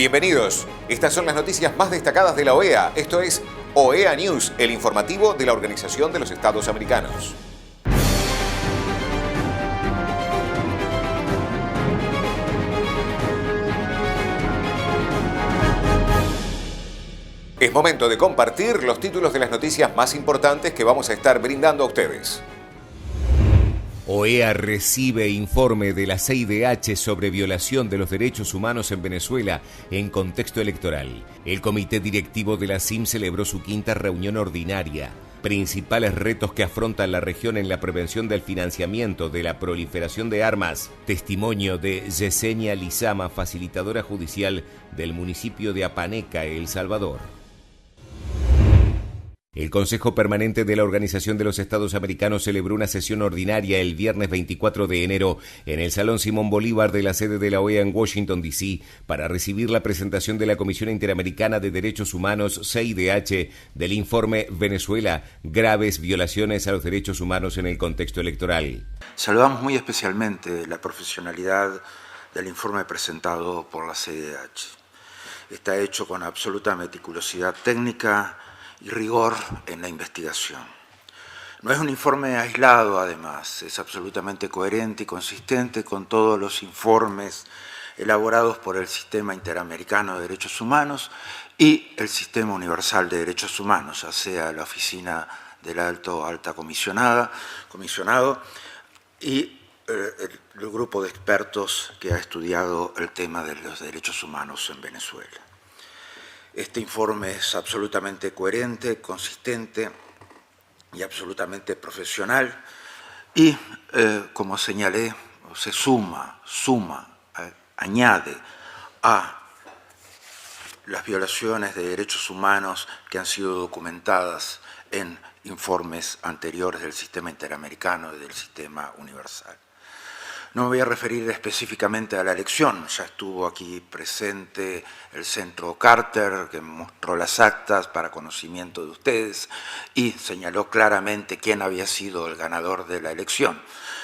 Bienvenidos. Estas son las noticias más destacadas de la OEA. Esto es OEA News, el informativo de la Organización de los Estados Americanos. Es momento de compartir los títulos de las noticias más importantes que vamos a estar brindando a ustedes. OEA recibe informe de la CIDH sobre violación de los derechos humanos en Venezuela en contexto electoral. El comité directivo de la CIM celebró su quinta reunión ordinaria. Principales retos que afronta la región en la prevención del financiamiento de la proliferación de armas. Testimonio de Yesenia Lizama, facilitadora judicial del municipio de Apaneca, El Salvador. El Consejo Permanente de la Organización de los Estados Americanos celebró una sesión ordinaria el viernes 24 de enero en el Salón Simón Bolívar de la sede de la OEA en Washington, D.C., para recibir la presentación de la Comisión Interamericana de Derechos Humanos, CIDH, del informe Venezuela, graves violaciones a los derechos humanos en el contexto electoral. Saludamos muy especialmente la profesionalidad del informe presentado por la CIDH. Está hecho con absoluta meticulosidad técnica y rigor en la investigación. No es un informe aislado, además, es absolutamente coherente y consistente con todos los informes elaborados por el Sistema Interamericano de Derechos Humanos y el Sistema Universal de Derechos Humanos, ya sea la Oficina del Alta Comisionado y el grupo de expertos que ha estudiado el tema de los derechos humanos en Venezuela. Este informe es absolutamente coherente, consistente y absolutamente profesional y, como señalé, se añade a las violaciones de derechos humanos que han sido documentadas en informes anteriores del Sistema Interamericano y del Sistema Universal. No me voy a referir específicamente a la elección, ya estuvo aquí presente el Centro Carter, que mostró las actas para conocimiento de ustedes y señaló claramente quién había sido el ganador de la elección.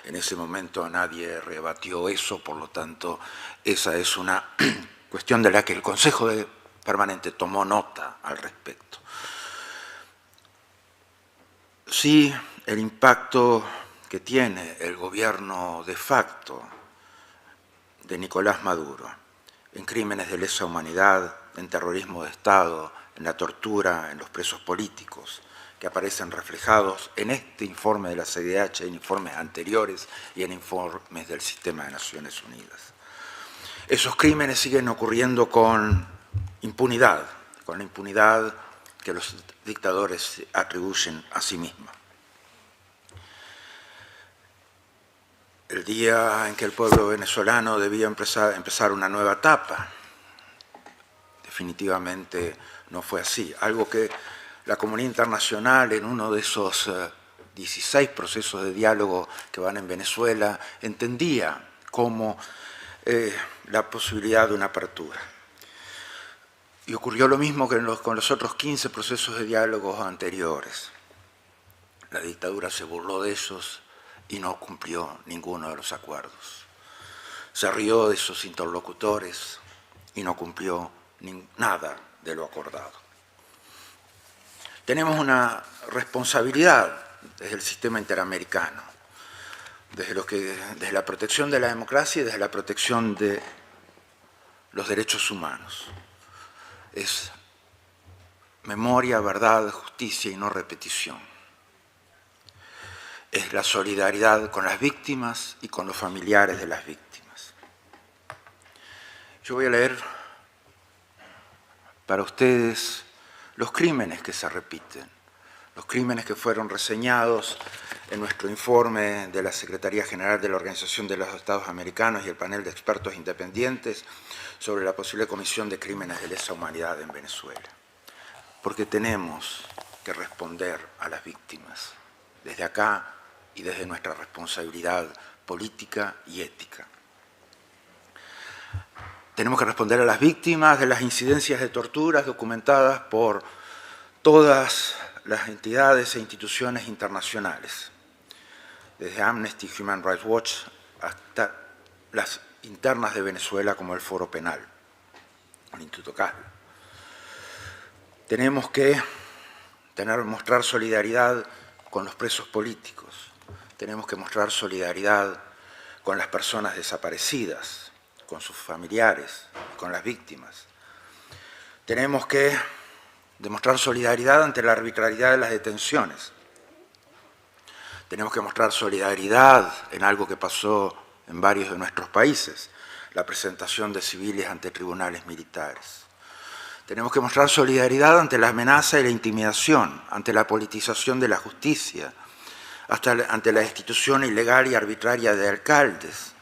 En ese momento nadie rebatió eso, por lo tanto, esa es una cuestión de la que el Consejo Permanente tomó nota al respecto. Sí, el impacto que tiene el gobierno de facto de Nicolás Maduro en crímenes de lesa humanidad, en terrorismo de Estado, en la tortura, en los presos políticos, que aparecen reflejados en este informe de la CIDH, en informes anteriores y en informes del Sistema de Naciones Unidas. Esos crímenes siguen ocurriendo con impunidad, con la impunidad que los dictadores atribuyen a sí mismos. El día en que el pueblo venezolano debía empezar una nueva etapa, definitivamente no fue así. Algo que la comunidad internacional, en uno de esos 16 procesos de diálogo que van en Venezuela, entendía como la posibilidad de una apertura. Y ocurrió lo mismo que con los otros 15 procesos de diálogo anteriores. La dictadura se burló de ellos y no cumplió ninguno de los acuerdos. Se rió de sus interlocutores y no cumplió nada de lo acordado. Tenemos una responsabilidad desde el sistema interamericano, desde la protección de la democracia y desde la protección de los derechos humanos. Es memoria, verdad, justicia y no repetición. Es la solidaridad con las víctimas y con los familiares de las víctimas. Yo voy a leer para ustedes los crímenes que se repiten, los crímenes que fueron reseñados en nuestro informe de la Secretaría General de la Organización de los Estados Americanos y el panel de expertos independientes sobre la posible comisión de crímenes de lesa humanidad en Venezuela. Porque tenemos que responder a las víctimas desde acá y desde nuestra responsabilidad política y ética. Tenemos que responder a las víctimas de las incidencias de torturas documentadas por todas las entidades e instituciones internacionales, desde Amnesty y Human Rights Watch hasta las internas de Venezuela como el Foro Penal. el Instituto Caslo. Tenemos que mostrar solidaridad con los presos políticos. Tenemos que mostrar solidaridad con las personas desaparecidas, con sus familiares, con las víctimas. Tenemos que demostrar solidaridad ante la arbitrariedad de las detenciones. Tenemos que mostrar solidaridad en algo que pasó en varios de nuestros países, la presentación de civiles ante tribunales militares. Tenemos que mostrar solidaridad ante la amenaza y la intimidación, ante la politización de la justicia, ante la destitución ilegal y arbitraria de alcaldes,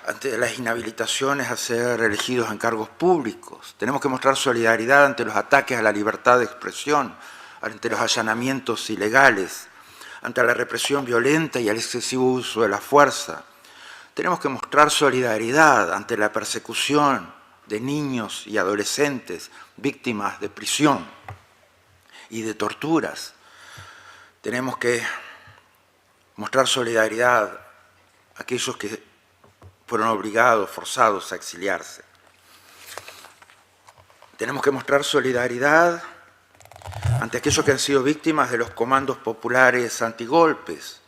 ante las inhabilitaciones a ser elegidos en cargos públicos. Tenemos que mostrar solidaridad ante los ataques a la libertad de expresión, ante los allanamientos ilegales, ante la represión violenta y el excesivo uso de la fuerza. Tenemos que mostrar solidaridad ante la persecución de niños y adolescentes víctimas de prisión y de torturas. Tenemos que mostrar solidaridad a aquellos que fueron obligados, forzados a exiliarse. Tenemos que mostrar solidaridad ante aquellos que han sido víctimas de los comandos populares antigolpes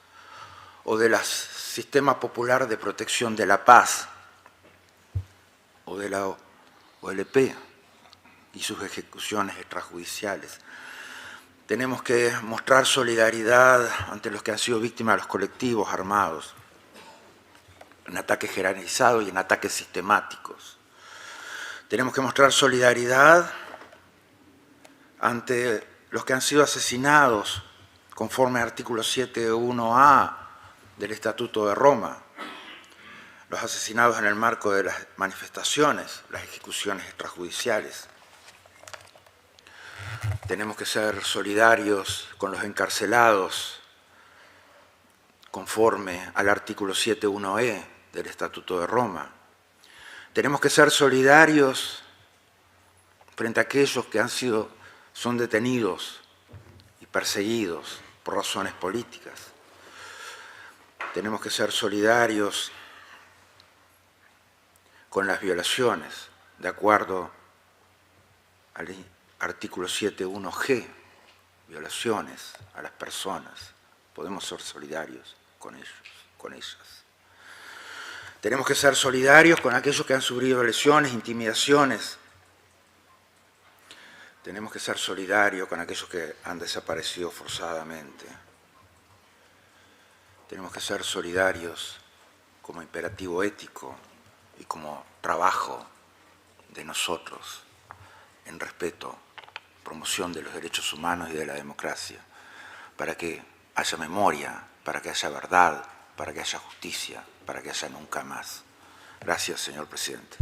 o del Sistema Popular de Protección de la Paz o de la OLP y sus ejecuciones extrajudiciales. Tenemos que mostrar solidaridad ante los que han sido víctimas de los colectivos armados, en ataques generalizados y en ataques sistemáticos. Tenemos que mostrar solidaridad ante los que han sido asesinados conforme al artículo 7.1a del Estatuto de Roma, los asesinados en el marco de las manifestaciones, las ejecuciones extrajudiciales. Tenemos que ser solidarios con los encarcelados conforme al artículo 7.1e del Estatuto de Roma. Tenemos que ser solidarios frente a aquellos que son detenidos y perseguidos por razones políticas. Tenemos que ser solidarios con las violaciones, de acuerdo al artículo 7.1g, violaciones a las personas. Podemos ser solidarios con ellos, con ellas. Tenemos que ser solidarios con aquellos que han sufrido lesiones, intimidaciones. Tenemos que ser solidarios con aquellos que han desaparecido forzadamente. Tenemos que ser solidarios como imperativo ético y como trabajo de nosotros en respeto, promoción de los derechos humanos y de la democracia, para que haya memoria, para que haya verdad, para que haya justicia, para que haya nunca más. Gracias, señor presidente.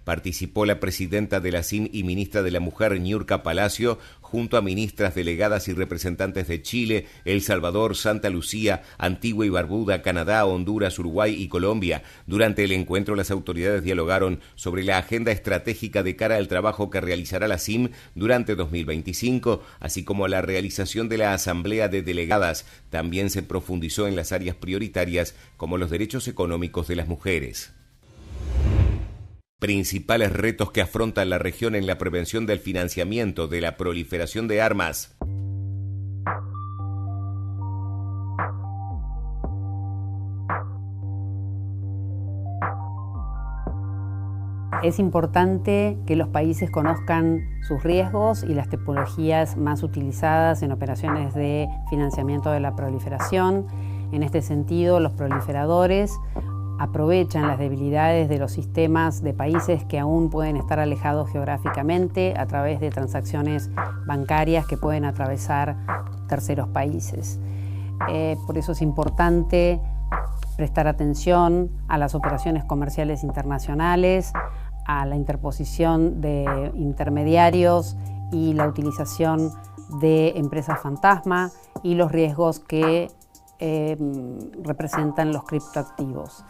Participó la presidenta de la CIM y ministra de la Mujer, Niurka Palacio, junto a ministras delegadas y representantes de Chile, El Salvador, Santa Lucía, Antigua y Barbuda, Canadá, Honduras, Uruguay y Colombia. Durante el encuentro, las autoridades dialogaron sobre la agenda estratégica de cara al trabajo que realizará la CIM durante 2025, así como la realización de la Asamblea de Delegadas. También se profundizó en las áreas prioritarias, como los derechos económicos de las mujeres. Principales retos que afronta la región en la prevención del financiamiento de la proliferación de armas. Es importante que los países conozcan sus riesgos y las tipologías más utilizadas en operaciones de financiamiento de la proliferación. En este sentido, los proliferadores aprovechan las debilidades de los sistemas de países que aún pueden estar alejados geográficamente a través de transacciones bancarias que pueden atravesar terceros países. Por eso es importante prestar atención a las operaciones comerciales internacionales, a la interposición de intermediarios y la utilización de empresas fantasma y los riesgos que representan los criptoactivos.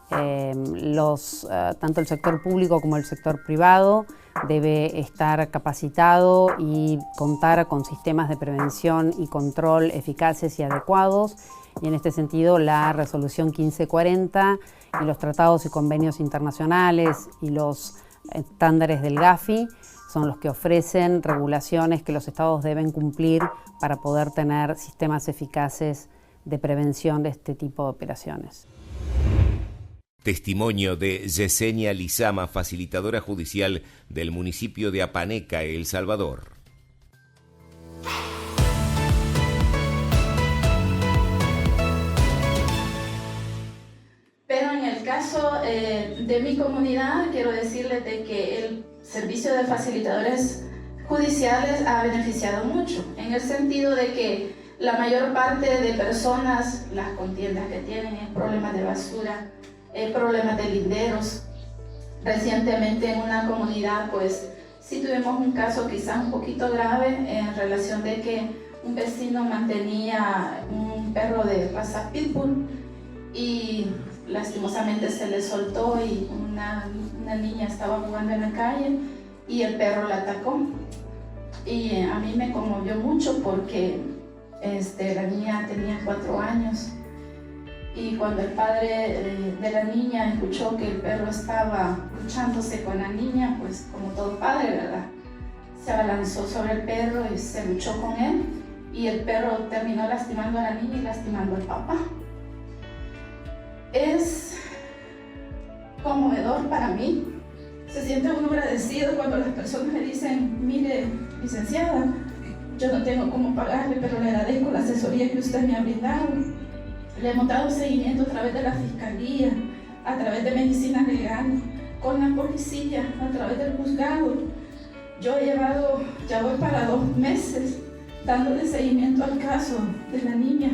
Tanto el sector público como el sector privado debe estar capacitado y contar con sistemas de prevención y control eficaces y adecuados, y en este sentido la resolución 1540 y los tratados y convenios internacionales y los estándares del Gafi son los que ofrecen regulaciones que los estados deben cumplir para poder tener sistemas eficaces de prevención de este tipo de operaciones. Testimonio de Yesenia Lizama, facilitadora judicial del municipio de Apaneca, El Salvador. Pero en el caso de mi comunidad, quiero decirles de que el servicio de facilitadores judiciales ha beneficiado mucho, en el sentido de que la mayor parte de personas, las contiendas que tienen es problemas de basura, problemas de linderos. Recientemente en una comunidad pues sí tuvimos un caso quizás un poquito grave en relación de que un vecino mantenía un perro de raza pitbull y lastimosamente se le soltó y una niña estaba jugando en la calle y el perro la atacó. Y a mí me conmovió mucho porque la niña tenía 4 años y cuando el padre de la niña escuchó que el perro estaba luchándose con la niña, pues como todo padre, ¿verdad? Se abalanzó sobre el perro y se luchó con él y el perro terminó lastimando a la niña y lastimando al papá. Es conmovedor para mí. Se siente uno agradecido cuando las personas me dicen, mire, licenciada, yo no tengo cómo pagarle, pero le agradezco la asesoría que usted me ha brindado. Le hemos dado seguimiento a través de la Fiscalía, a través de Medicina Legal, con la policía, a través del juzgado. Yo he llevado, ya voy para 2 meses, dándole seguimiento al caso de la niña.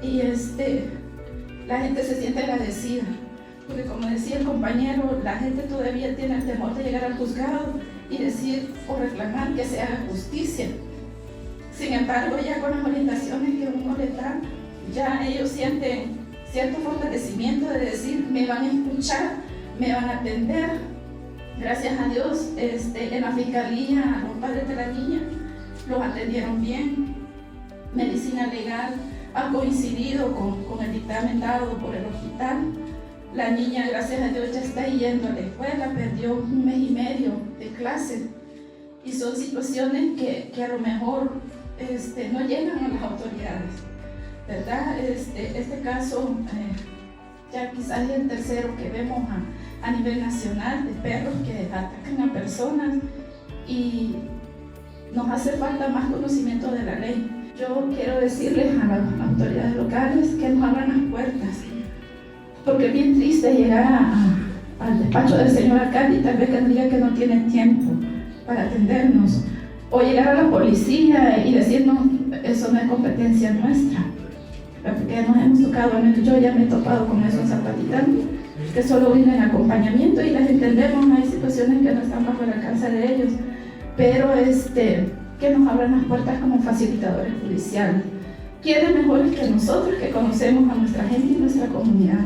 Y la gente se siente agradecida, porque como decía el compañero, la gente todavía tiene el temor de llegar al juzgado y decir o reclamar que se haga justicia. Sin embargo, ya con las orientaciones que uno les da, ya ellos sienten cierto fortalecimiento de decir, me van a escuchar, me van a atender. Gracias a Dios, en la Fiscalía, los padres de la niña los atendieron bien. Medicina Legal ha coincidido con el dictamen dado por el hospital. La niña, gracias a Dios, ya está yendo a la escuela, perdió 1 mes y medio de clase. Y son situaciones que a lo mejor no llegan a las autoridades, ¿verdad? Este caso ya quizás es el tercero que vemos a nivel nacional de perros que atacan a personas y nos hace falta más conocimiento de la ley. Yo quiero decirles a las autoridades locales que nos abran las puertas, porque es bien triste llegar al despacho del señor alcalde y tal vez que nos diga que no tiene tiempo para atendernos, o llegar a la policía y decirnos eso no es competencia nuestra, porque nos hemos tocado, yo ya me he topado con eso en Zapatitán, que solo brindan acompañamiento y las entendemos, hay situaciones que no están bajo el alcance de ellos, pero que nos abran las puertas como facilitadores judiciales. ¿Quiénes mejores que nosotros que conocemos a nuestra gente y nuestra comunidad?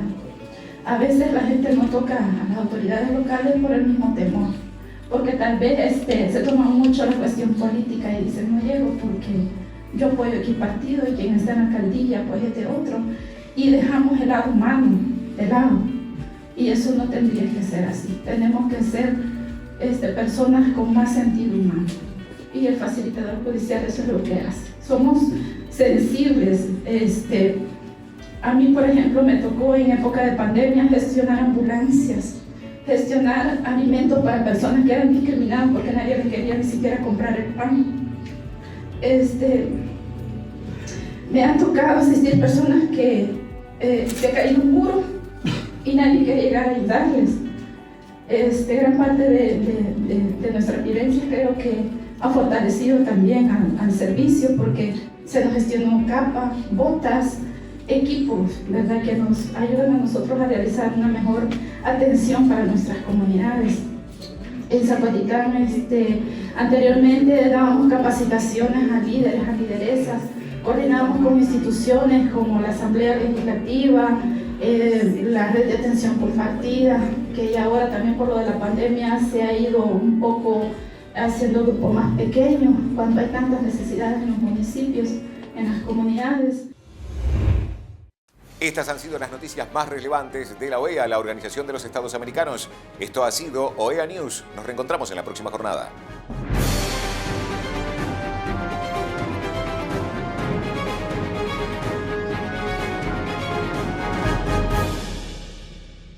A veces la gente no toca a las autoridades locales por el mismo temor, porque tal vez se toma mucho la cuestión política y dicen, no llego porque yo apoyo aquí partido y quien está en la alcaldía pues es de otro, y dejamos el lado humano de lado, y eso no tendría que ser así. Tenemos que ser personas con más sentido humano, y el facilitador judicial eso es lo que hace. Somos sensibles. A mí, por ejemplo, me tocó en época de pandemia gestionar ambulancias, gestionar alimentos para personas que eran discriminadas porque nadie les quería ni siquiera comprar el pan. Me han tocado asistir personas que se ha caído un muro y nadie quiere llegar a ayudarles. Gran parte de nuestra vivencia creo que ha fortalecido también al servicio, porque se nos gestionó capa, botas, equipos, ¿verdad?, que nos ayudan a nosotros a realizar una mejor atención para nuestras comunidades. En Zapatitán, anteriormente dábamos capacitaciones a líderes, a lideresas, coordinábamos con instituciones como la Asamblea Legislativa, la Red de Atención Compartida, que ya ahora también por lo de la pandemia se ha ido un poco haciendo grupos más pequeños, cuando hay tantas necesidades en los municipios, en las comunidades. Estas han sido las noticias más relevantes de la OEA, la Organización de los Estados Americanos. Esto ha sido OEA News. Nos reencontramos en la próxima jornada.